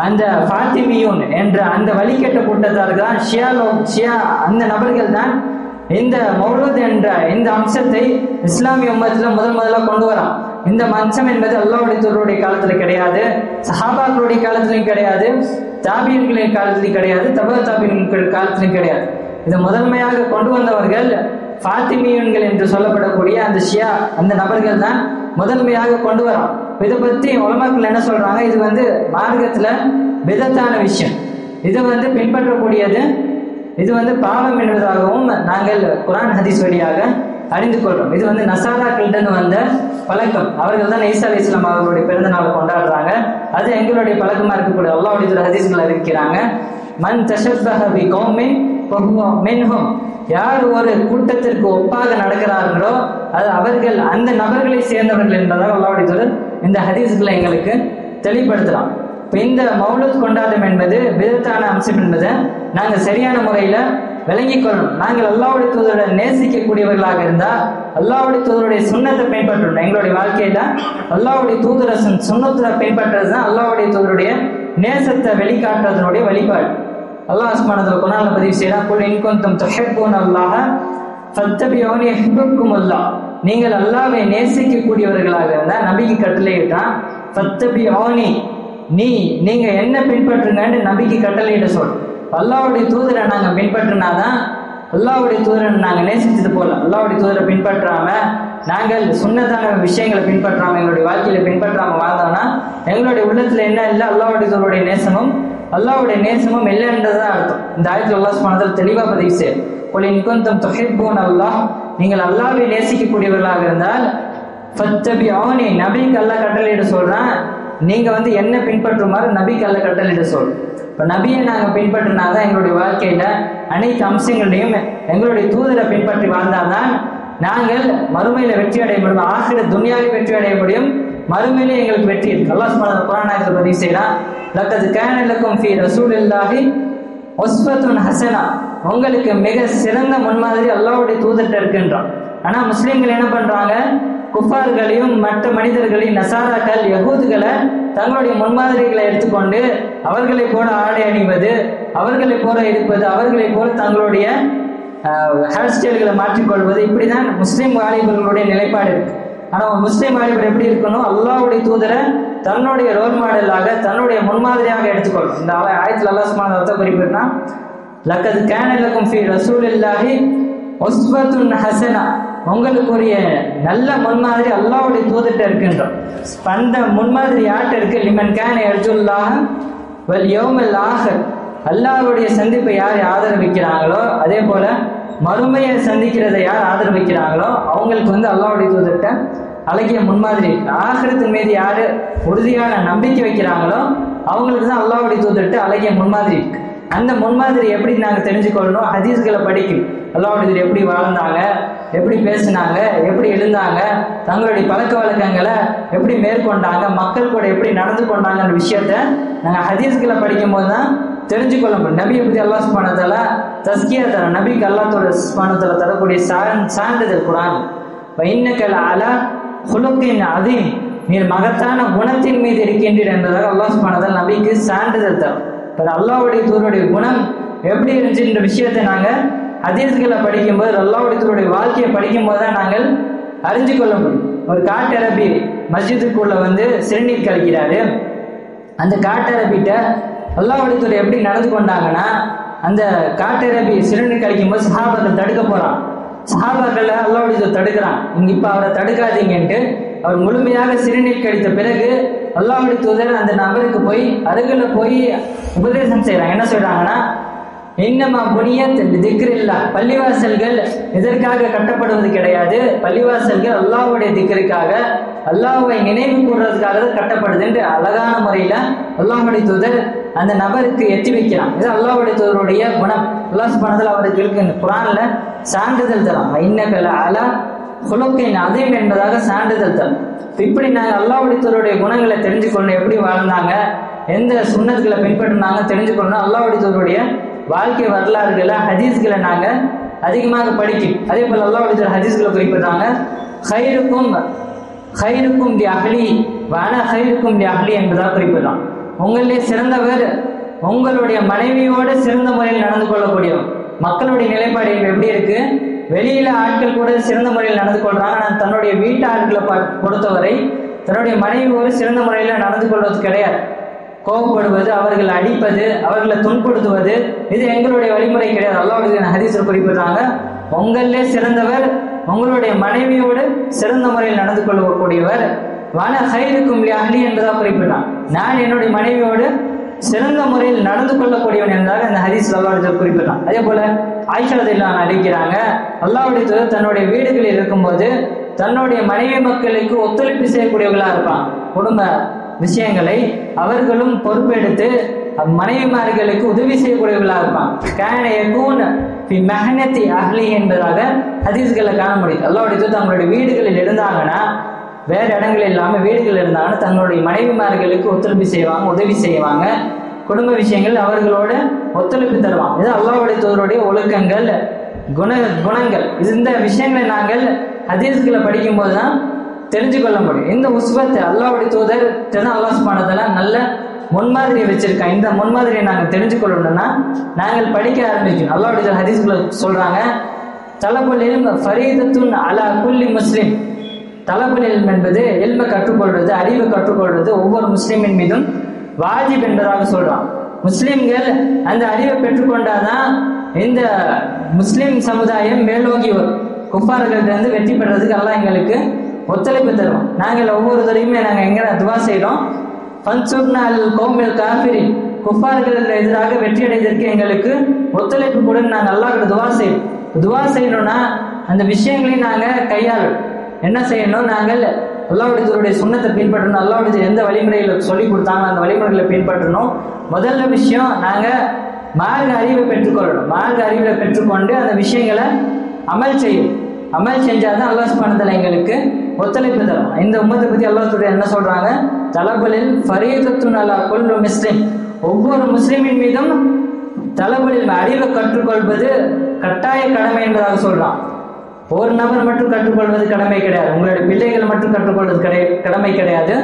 அந்த ஃபாத்திமியூன் என்ற அந்த வழிகட்ட கூட்டத்தார்கள் தான் ஷியா அந்த நபர்கள் தான் இந்த மௌலூத் என்ற இந்த அம்சத்தை இஸ்லாமிய உம்மத்தில் முதல்ல கொண்டு வரான். இந்த அம்சம் என்பது அல்லாஹ்வுடைய தூதருடைய காலத்துல கிடையாது, சஹாபாக்களுடைய காலத்திலையும் கிடையாது, தாபியன்களின் காலத்திலையும் கிடையாது, தபா தாபியன்கள் காலத்திலையும் கிடையாது. இதை முதன்மையாக கொண்டு வந்தவர்கள் ஃபாத்திமியூன்கள் என்று சொல்லப்படக்கூடிய அந்த ஷியா அந்த நபர்கள் தான் முதன்மையாக கொண்டு வரோம். இதை பத்தி உலமாக்கள் என்ன சொல்றாங்க, இது மார்க்கத்துல விதத்தான விஷயம், இது பின்பற்றக்கூடியது, இது பாவம் என்பதாகவும் நாங்கள் குர்ஆன் ஹதீஸ் வழியாக அறிந்து கொள்றோம். இது நசாராக்களிடம் வந்த பழக்கம். அவர்கள் தான் ஈசா அலைஹிஸ்ஸலாம் அவர்களுடைய பிறந்த நாள் கொண்டாடுறாங்க. அது எங்களுடைய பழக்கமா இருக்கக்கூடிய அல்லாஹ்வுடைய ஹதீஸ்கள் அறிவிக்கிறாங்க, மன் தஷப்பஹ பி கௌமின் ஃபஹுவ மின்ஹும், யார் ஒரு கூட்டத்திற்கு ஒப்பாக நடக்கிறார்களோ அது அவர்கள் அந்த நபர்களை சேர்ந்தவர்கள் என்பதாக அல்லாஹ்வுடைய தூதர் இந்த ஹதீஸ்களை எங்களுக்கு தெளிவுபடுத்தலாம். இப்போ இந்த மௌலூத் கொண்டாட்டம் என்பது விதத்தான அம்சம் என்பதை நாங்கள் சரியான முறையில விளங்கிக் கொள்ளணும். நாங்கள் அல்லாஹ்வுடைய தூதரை நேசிக்கக்கூடியவர்களாக இருந்தால் அல்லாஹ்வுடைய தூதருடைய சுன்னத்தை பின்பற்றணும். எங்களுடைய வாழ்க்கையில அல்லாஹ்வுடைய தூதர சுன்னத்தை பின்பற்றுறது தான் அல்லாஹ்வுடைய தூதருடைய நேசத்தை வெளிக்காட்டுறதனுடைய வழிபாடு. அல்லாஹ் சுப்ஹானஹு வ தஆலா குர்ஆன்ல பதிவு செய்யறான், குல் இன் குன்தும் துஹிப்பூனல்லாஹ ஃபத்தபிஊனி யுஹிப்புக்குமுல்லாஹ், நீங்கள் அல்லாஹ்வை நேசிக்கக்கூடியவர்களாக இருந்தால் நபிக்கு கட்டளையிட்டான், ஃபத்தபிஊனி நீங்க என்ன பின்பற்றுங்கன்னு நபிக்கு கட்டளையிட சொல். அல்லாஹ்வுடைய தூதரை நாங்க பின்பற்றினாதான் அல்லாஹ்வுடைய தூதரை நாங்க நேசிச்சது போல அல்லாஹ்வுடைய தூதரை பின்பற்றாம நாங்கள் சுன்னத்தான விஷயங்களை பின்பற்றாம எங்களுடைய வாழ்க்கையில பின்பற்றாம வாழ்ந்தோம்னா எங்களுடைய உள்ளத்துல என்ன இல்லை, அல்லாஹ்வுடைய தூதருடைய நேசமும் இல்லைன்றதுதான் அர்த்தம். இந்த ஆயத்தில் அல்லாஹ் சுப்ஹானஹு வ தஆலா தெளிவா பதிவு செய்யும், குல் இன் குன்தும் துஹிப்பூனல்லாஹ், நீங்கள் அல்லாஹ்வை நேசிக்கக்கூடியவர்களாக இருந்தால் ஃபத்தபிஊனி, நபிக்கு அல்லாஹ் கட்டளையிட சொல்றான், நீங்க என்ன பின்பற்றுமாறு நபிக்கு அல்லாஹ் கட்டளையிட சொல். இப்ப நபியை நாங்க பின்பற்றினாதான் எங்களுடைய வாழ்க்கையில அனைத்து அம்சங்களையும் எங்களுடைய தூதரை பின்பற்றி வாழ்ந்தால்தான் நாங்கள் மறுமையில வெற்றி அடைய முடியும், ஆகிற துன்யாவில் வெற்றி அடைய முடியும், மறுமையிலே எங்களுக்கு வெற்றி இருக்கு. அல்லாஹ் சுப்ஹானஹு குர்ஆன் ஆயத்தில் பதிவு செய்யறான், லக்கத் கான லக்கும் ஃபீ ரசூலில்லாஹி உஸ்வத்துன் ஹஸனா, உங்களுக்கு மிக சிறந்த முன்மாதிரி அல்லாஹ்வுடைய தூதர்கிட்ட இருக்கின்றான். ஆனா முஸ்லிம்கள் என்ன பண்றாங்க, குஃபார்களையும் மற்ற மனிதர்களையும் நசாராக்கள் யகூதுகளை தங்களுடைய முன்மாதிரிகளை எடுத்துக்கொண்டு அவர்களை போல ஆடை அணிவது, அவர்களை போல இருப்பது, அவர்களை போல தங்களுடைய ஹேர் ஸ்டைல்களை மாற்றிக்கொள்வது, இப்படிதான் முஸ்லிம் வாலிபர்களுடைய நிலைப்பாடு இருக்கு. ஆனா ஒரு முஸ்லிம் வாலிபர் எப்படி இருக்கணும், அல்லாஹ்வுடைய தூதரை தன்னுடைய ரோல் மாடலாக தன்னுடைய முன்மாதிரியாக எடுத்துக்கொள்ளும். இந்த ஆயத்தில் அல்லாஹ் சுப்ஹானஹு வ தஆலா குறிப்பிட்டா, லக்கத் கான லக்கும் ஃபீ ரசூலில்லாஹி உஸ்வத்துன் ஹஸனா, உங்களுக்குரிய நல்ல முன்மாதிரி அல்லாஹ்வுடைய தூதர்கிட்ட இருக்கின்றோம். அந்த முன்மாதிரி யார்கிட்ட இருக்கு, லிமன் கான யர்ஜுல்லாஹ வல் யௌமல் ஆஹிர், அல்லாஹ்வுடைய சந்திப்பை யார் ஆதரவிக்கிறாங்களோ, அதே போல மறுமையை சந்திக்கிறதை யார் ஆதரவிக்கிறாங்களோ அவங்களுக்கு அல்லாஹ்வுடைய தூதர்கிட்ட அழகிய முன்மாதிரி இருக்கு. ஆகிரத்தின் மீது யாரு உறுதியான நம்பிக்கை வைக்கிறாங்களோ அவங்களுக்கு தான் அல்லாஹ்வுடைய தூதர்கிட்ட அழகிய முன்மாதிரி இருக்கு. அந்த முன்மாதிரி எப்படி நாங்கள் தெரிஞ்சுக்கொள்ளணும், ஹதீஸ்களை படிக்கும். அல்லாஹ்வுடைய தூதர் எப்படி வாழ்ந்தாங்க, எப்படி பேசினாங்க, எப்படி எழுந்தாங்க, தங்களுடைய பழக்க வழக்கங்களை எப்படி மேற்கொண்டாங்க, மக்கள் கூட எப்படி நடந்து கொண்டாங்கன்ற விஷயத்த நாங்கள் ஹதீஸ்களை படிக்கும் போது தான் தெரிஞ்சுக்கொள்ள முடியும். நபியை பற்றி அல்லாஹ் சுப்ஹானஹு வ தஆலா தஸ்கியா தர, நபிக்கு அல்லாஹ் சுப்ஹானஹு வ தஆலா தரக்கூடிய சான்றிதழ் குர்ஆன், இன்னக லஅலா குலுகின் அதீம், நீர் மகத்தான குணத்தின் மீது இருக்கின்றீர் என்பதாக அல்லாஹ் சுப்ஹானஹு வ தஆலா நபிக்கு சான்றிதழ் தரும். அல்லாஹ்வுடைய தூதருடைய குணம் எப்படி இருந்துச்சுன்ற விஷயத்தை நாங்கள் ஹதீஸ்களை படிக்கும்போது அல்லாஹ்வுடைய தூதருடைய வாழ்க்கையை படிக்கும் போது தான் நாங்கள் அறிஞ்சு கொள்ள முடியும். ஒரு காட்டரபி மஸ்ஜிதுக்குள்ள வந்து சிறுநீர் கழிக்கிறாரு. அந்த காட்டரபிட்ட அல்லாஹ்வுடைய தூதர் எப்படி நடந்து கொண்டாங்கன்னா, அந்த காட்டரபி சிறுநீர் கழிக்கும் போது சஹாபாக்கள் தடுக்க போறான். சஹாபாக்கள் அல்லாஹ்வுடைய தூதர் தடுக்கிறான், இங்க இப்ப அவரை தடுக்காதீங்கன்ட்டு. அவர் முழுமையாக சிறுநீர் கழித்த பிறகு அல்லாஹ்வுடைய தூதர் அந்த நபருக்கு போய் அருகில போய் உபதேசம் செய்யறாங்க. என்ன சொல்றாங்கன்னா, இன்னமா புனியத் திக்ரில்லா, பள்ளிவாசல்கள் இதற்காக கட்டப்படுவது கிடையாது. பள்ளிவாசல்கள் அல்லாஹ்வுடைய திக்ருக்காக, அல்லாஹ்வை நினைவு கூறுறதுக்காக தான் கட்டப்படுது என்று அழகான முறையில அல்லாஹ்வுடைய தூதர் அந்த நபருக்கு எத்தி வைக்கிறான். இது அல்லாஹ்வுடைய தூதருடைய குணம். அல்லாஹ் சுப்ஹானஹு வ தஆலா அவருக்கு இருக்கு குர்ஆன்ல சான்றிதழ் தரான். இன்னக லஅலா குலுகின் அதீம் என்பதாக சான்றிதழ் தரான். இப்படி நாங்கள் அல்லாஹ்வுடைய தூதருடைய குணங்களை தெரிஞ்சுக்கொள்ளணும், எப்படி வாழ்ந்தாங்க, எந்த சுன்னத்துகளை பின்பற்றினாங்க தெரிஞ்சுக்கொள்ளணும். அல்லாஹ்வுடைய தூதருடைய வாழ்க்கை வரலாறுகளை ஹதீஸ்களை நாங்க அதிகமாக படிக்கும். அதே போல அல்லாஹ்வுடைய ஹதீஸ்களை குறிப்பிடுறாங்க, ஹைருக்கும் தி அஹ்லி வஅன ஹைருக்கும் தி அஹ்லி என்பதாக குறிப்பிடுறான். உங்களிலே சிறந்தவர் உங்களுடைய மனைவியோடு சிறந்த முறையில் நடந்து கொள்ளக்கூடியவர். மக்களுடைய நிலைப்பாடு எப்படி இருக்கு? வெளியில ஆட்கள் கூட சிறந்த முறையில் நடந்து கொள்றாங்க. நான் தன்னுடைய வீட்டு ஆட்களை பொறுத்தவரை தன்னுடைய மனைவியோடு சிறந்த முறையில நடந்து கொள்வது கிடையாது. கோபப்படுவது, அவர்கள் அடிப்பது, அவர்களை துன்புறுத்துவது, இது எங்களுடைய வழிமுறை கிடையாது. அல்லாஹ்வுடைய ஹதீஸில் குறிப்பிடுறாங்க, உங்களிலே சிறந்தவர் உங்களுடைய மனைவியோடு சிறந்த முறையில் நடந்து கொள்ளக்கூடியவர். வன ஹைருக்கும் லி அஹ்லி என்பதாக குறிப்பிடுறான். நான் என்னுடைய மனைவியோடு சிறந்த முறையில் நடந்து கொள்ளக்கூடியவன் என்பதாக அந்த ஹதீஸ் அல்லாஹ்வுடைய குறிப்பிடுறான். அதே போல ஆயிஷா ரலியல்லாஹு அன்ஹா அறிவிக்கிறாங்க, அல்லாஹ்வுடைய தூதர் தன்னுடைய வீடுகளில் இருக்கும்போது தன்னுடைய மனைவி மக்களுக்கு ஒத்துழைப்பு செய்யக்கூடியவர்களா இருப்பான். குடும்ப விஷயங்களை அவர்களும் பொறுப்பெடுத்து மனைவிமார்களுக்கு உதவி செய்யக்கூடியவர்களாக இருப்பான். அஹ்லி என்பதாக ஹதீஸ்களை காண முடியுது. அல்லாஹ்வுடைய தூதர் தங்களுடைய வீடுகளில் இருந்தாங்கன்னா, வேற இடங்கள் இல்லாம வீடுகள் இருந்தாங்கன்னா தங்களுடைய மனைவிமார்களுக்கு ஒத்துழைப்பு செய்வாங்க, உதவி செய்வாங்க. குடும்ப விஷயங்கள் அவர்களோட ஒத்துழைப்பு தருவாங்க. இது அல்லாஹ்வுடைய தூதருடைய ஒழுக்கங்கள், குணங்கள். இந்த விஷயங்களை நாங்கள் ஹதீஸ்களை படிக்கும் போதுதான் தெரிஞ்சு கொள்ள முடியும். இந்த உஸ்வத்தை அல்லாஹ்வுடைய தூதர் அல்லாஹ் சுப்ஹானஹு வ தஆலா நல்ல முன்மாதிரியை வச்சிருக்காங்க. இந்த முன்மாதிரியை நாங்கள் தெரிஞ்சு கொள்ளணும்னா நாங்கள் படிக்க ஆரம்பிக்கணும். அல்லாஹ்வுடைய ஹதீஸ்களை சொல்றாங்க, தலபுல் இல்ம் ஃபரீதத்துன் அலா குல்லி முஸ்லிம். தலபுல் இல்ம் என்பது இல்மை கற்றுக்கொள்வது, அறிவை கற்றுக்கொள்வது ஒவ்வொரு முஸ்லிமின் மீதும் வாஜிப் என்பதாக சொல்றான். முஸ்லிம்கள் அந்த அறிவை பெற்றுக்கொண்டாதான் இந்த முஸ்லிம் சமுதாயம் மேலோங்கி வரும். குஃபார்கள்ட்ட வெற்றி பெறதுக்கு அல்லாஹ் எங்களுக்கு ஒத்துழைப்பு தருவோம். நாங்கள் ஒவ்வொரு தடையுமே நாங்கள் எங்க துவா செய்யறோம், ஃபன்சுர்னா அல் கௌமில் காஃபிரின், குஃபார்களுக்கு எதிராக வெற்றி அடைவதற்கு எங்களுக்கு ஒத்துழைப்பு கூட நாங்கள் அல்லாஹ்கிட்ட துவா செய்யணும். துவா செய்யணும்னா அந்த விஷயங்களையும் நாங்கள் கையாளணும். என்ன செய்யணும்? நாங்கள் அல்லாஹ்வுடைய தூதருடைய சுன்னத்தை பின்பற்றணும். அல்லாஹ்வுடைய எந்த வழிமுறைகளை சொல்லி கொடுத்தாங்க அந்த வழிமுறைகளை பின்பற்றணும். முதல்ல விஷயம் நாங்கள் மார்க்க அறிவை பெற்றுக்கொள்ளணும். மார்க்க அறிவை பெற்றுக்கொண்டு அந்த விஷயங்களை அமல் செய்யும். அமல் செஞ்சாதான் அல்லாஹ் சுப்ஹானஹு வ தஆலா எங்களுக்கு ஒத்துழைப்பு தரும். இந்த உம்மத்தை பத்தி அல்லாஹ் தஆலா என்ன சொல்றாங்க? தலபுலில் ஃபரீதத்துன் அலா குல்லி முஸ்லிம், ஒவ்வொரு முஸ்லிமின் மீதும் தலபுலில் அறிவை கற்றுக்கொள்வது கட்டாய கடமை என்பதாக சொல்றான். ஒரு நபர் மட்டும் கற்றுக்கொள்வது கடமை கிடையாது. உங்களுடைய பிள்ளைகள் மட்டும் கற்றுக்கொள்வது கடமை கிடையாது.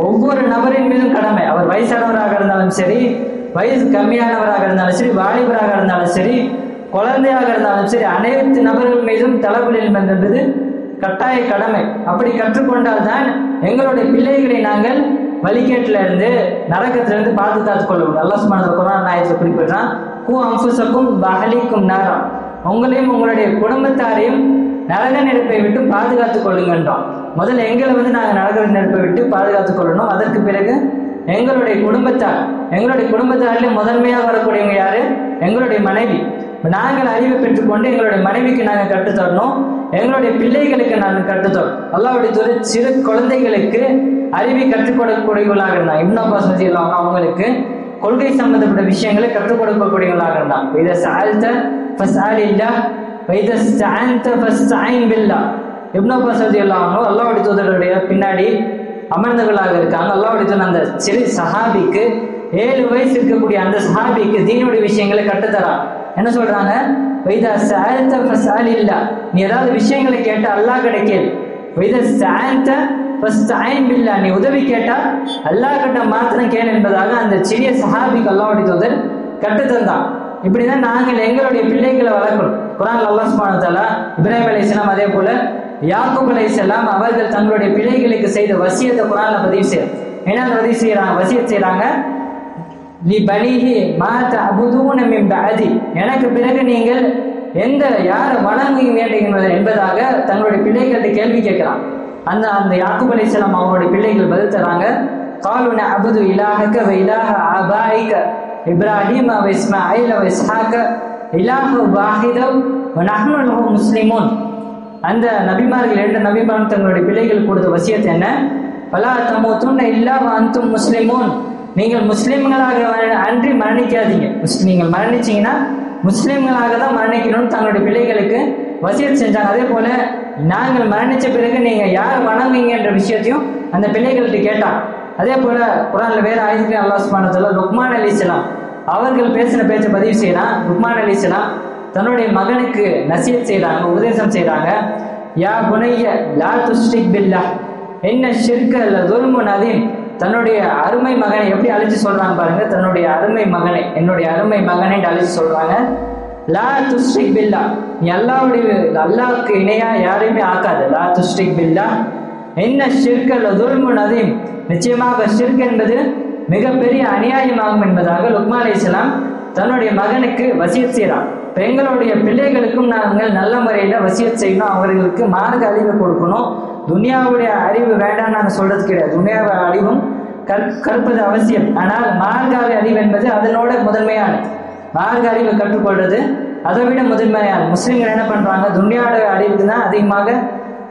ஒவ்வொரு நபரின் மீதும் கடமை. அவர் வயசானவராக இருந்தாலும் சரி, வயசு கம்மியானவராக இருந்தாலும் சரி, வாலிபராக இருந்தாலும் சரி, குழந்தையாக இருந்தாலும் சரி, அனைத்து நபர்கள் மீதும் தலபுல் இல்ம் என்பது கட்டாய கடமை. அப்படி கற்றுக்கொண்டால் தான் எங்களுடைய பிள்ளைகளை நாங்கள் வழிகேட்டில இருந்து நரகத்திலிருந்து பாதுகாத்துக் கொள்ளுவோம். அல்லாஹ் சுப்ஹானஹு வ தஆலா ஆயத்தில் குறிப்பிடுறான், கூ அன்ஃபுஸக்கும் வஅஹ்லிக்கும் நாரா, உங்களையும் உங்களுடைய குடும்பத்தாரையும் நரக நெருப்பை விட்டு பாதுகாத்துக் கொள்ளுங்கன்றோம். முதல்ல எங்களை நாங்கள் நரக நெருப்பை விட்டு பாதுகாத்துக் கொள்ளணும். அதற்கு பிறகு எங்களுடைய குடும்பத்தாரிலே முதன்மையாக வரக்கூடியவங்க யாரு? எங்களுடைய மனைவி. நாங்கள் அறிவை பெற்றுக்கொண்டு எங்களுடைய மனைவிக்கு நாங்கள் கற்றுத்தரணும், எங்களுடைய பிள்ளைகளுக்கு நாங்கள் கற்றுத்தரணும். அல்லாஹ்வுடைய தூதர் சிறு குழந்தைகளுக்கு அறிவை கற்றுக் கொடுக்கக்கூடியவர்களாக இருந்தாங்க. இப்னு அப்பாஸ் ரலியல்லாஹு அன்ஹு அவங்களுக்கு கொள்கை சம்பந்தப்பட்ட விஷயங்களை கற்றுக் கொடுக்கக்கூடியவர்களாக இருந்தாங்க. இத சஅல்த ஃபஸ்அலில்லாஹ் வைத ஸ்தஅன்த ஃபஸ்தஈன் பில்லாஹ். இப்னு அப்பாஸ் ரலியல்லாஹு அன்ஹு அல்லாஹ்வுடைய தூதருடைய பின்னாடி அமர்ந்தவர்களாக இருக்காங்க. அல்லாஹ்வுடைய தூதர் அந்த சிறு சஹாபிக்கு 7 வயசு இருக்கக்கூடிய அந்த சஹாபிக்கு தீனுடைய விஷயங்களை கற்றுத்தரான். என்ன சொல்றாங்க? வைத ஸ்தஅன்த ஃபஸ்அலில்லாஹ், நீ ஏதாவது விஷயங்களை கேட்ட அல்லாஹ் கிட்ட கேள். வைத ஸ்தஅன்த ஃபஸ்தஈன் பில்லாஹ், நீ உதவி கேட்டா அல்லாஹ் கிட்ட மாத்திரம் கேள் என்பதாக அந்த சிறிய சஹாபிக்கு அல்லாஹ்வுடைய தூதர் கற்றுத்தந்தான். இப்படிதான் நாங்கள் எங்களுடைய பிள்ளைகளை வளர்க்கணும். குர்ஆன்ல அல்லாஹ் சுப்ஹானஹு வ தஆலா இப்ராஹிம் அலைஹிஸ்ஸலாம் அதே போல யாக்கூப் அலைஹிஸ்ஸலாம் அவர்கள் தங்களுடைய பிள்ளைகளுக்கு செய்த வசியத்தை குர்ஆன்ல பதிவு செய்யறாங்க. என்ன பதிவு செய்யறாங்க? வசியத் செய்யறாங்க, லி பனிஹி மா தஅபுதூன மின் பஅதி, எனக்கு பிறகு நீங்கள் யாரை வணங்குவீர்கள் என்பதாக தங்களுடைய பிள்ளைகள்கிட்ட கேள்வி கேட்கிறான். அந்த யாக்கூப் அலைஹிஸ்ஸலாம் அவங்களுடைய பிள்ளைகள் பதில் தராங்க, காலு நஅபுது இலாஹக வ இலாஹ ஆபாயிக இப்ராஹீம் வ இஸ்மாஈல் வ இஸ்ஹாக இலாஹு வாஹித வ நஹ்னு லஹு முஸ்லிமூன். அந்த நபிமார்கள் 2 நபிமார்கள் தங்களுடைய பிள்ளைகள் கொடுத்த வசியத் என்ன? ஃபலா தமூதுன்ன இல்லா வ அன்தும் முஸ்லிமூன், நீங்கள் முஸ்லிம்களாக அன்றி மரணிக்காதீங்க. நீங்கள் மரணிச்சீங்கன்னா முஸ்லிம்களாக தான் மரணிக்கணும்னு தங்களுடைய பிள்ளைகளுக்கு வசியத் செஞ்சாங்க. அதே போல நாங்கள் மரணிச்ச பிறகு நீங்க யார் வணங்குவீங்க என்ற விஷயத்தையும் அந்த பிள்ளைகள்கிட்ட கேட்டான். அதே போல குர்ஆன்ல வேற ஆயத்துல அல்லாஹ் சுப்ஹானஹு வ தஆலா லுக்மான் அலைஹிஸ்ஸலாம் அவர்கள் பேசின பேச்சை பதிவு செய்யறான். லுக்மான் அலைஹிஸ்ஸலாம் தன்னுடைய மகனுக்கு நசீஹத் செய்யறாங்க, உபதேசம் செய்யறாங்க. யா புனைய லா துஷ்ரிக் பில்லாஹ் இன்ன ஷிர்க லதுல்முன் அதீம். தன்னுடைய அருமை மகனை எப்படி அழைச்சு சொல்றாங்க பாருங்க. தன்னுடைய அருமை மகனை, என்னுடைய அருமை மகனை அழைச்சு சொல்றாங்க, லா துஷ்ரிக் பில்லாஹ், நீ அல்லாஹ்வுக்கு இணையா யாரையுமே ஆக்காது. லா துஷ்ரிக் பில்லாஹ் இன்ன ஷிர்க லதுல்முன் அதீம், நிச்சயமாக ஷிர்க் என்பது மிகப்பெரிய அநியாயமாகும் என்பதாக லுக்மான் அலைஹிஸ்ஸலாம் தன்னுடைய மகனுக்கு வசியத் செய்யறான். எங்களுடைய பிள்ளைகளுக்கும் நாங்கள் நல்ல முறையில வசியத் செய்யணும், அவர்களுக்கு மார்க்க அறிவு கொடுக்கணும். துனியாவுடைய அறிவு வேண்டாம் நாங்கள் சொல்றது கிடையாது. துனியாவை அறிவும் கற்பது அவசியம். ஆனால் மார்க்காவை அறிவு என்பது அதனோட முதன்மையானது. மார்க்க அறிவை கற்றுக்கொள்றது அதை விட முதன்மையானது. முஸ்லிம்கள் என்ன பண்றாங்க? துனியாவோட அறிவுக்கு தான் அதிகமாக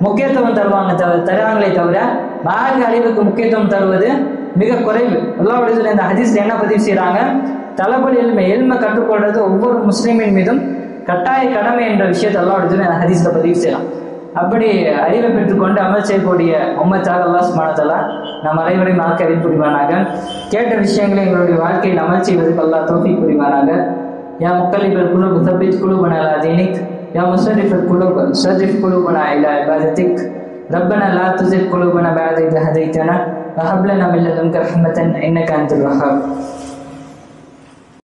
முக்கியத்துவம் தருவாங்களே தவிர மார்க்க அறிவுக்கு முக்கியத்துவம் தருவது மிக குறைவு. அல்லாஹ்வுடைய இந்த ஹதீஸ்ல என்ன பதிவு செய்யறாங்க? தலபுல் இல்மை கற்றுக்கொள்றது ஒவ்வொரு முஸ்லிமின் மீதும் கட்டாய கடமை என்ற விஷயத்தை அல்லாஹ்வுடைய இந்த ஹதீஸ்ல பதிவு செய்யலாம். அப்படி அறிவை பெற்றுக்கொண்டு அமல் செய்யக்கூடிய உம்மத்தாக அல்லாஹ் சுப்ஹானஹு வ தஆலா நம் அனைவரையும் ஆக்க புரிவானாக. கேட்ட விஷயங்களை எங்களுடைய வாழ்க்கையில் அமல் செய்வதற்கு அல்லாஹ் தௌஃபீக் புரிவானாக. யா முக்கல்லிபல் குலூப் தப்பித் குலூபனா அலா தீனிக், யா முஸர்ரிஃபல் குலூப் ஸர்ரிஃப் குலூபனா இலா இபாதத்திக், ரப்பனா லா துஸிக் குலூபனா பஅத இத் ஹதைதனா வஹப் லனா மின் லதுன்க ரஹ்மத்தன் இன்னக அன்தல் வஹ்ஹாப்.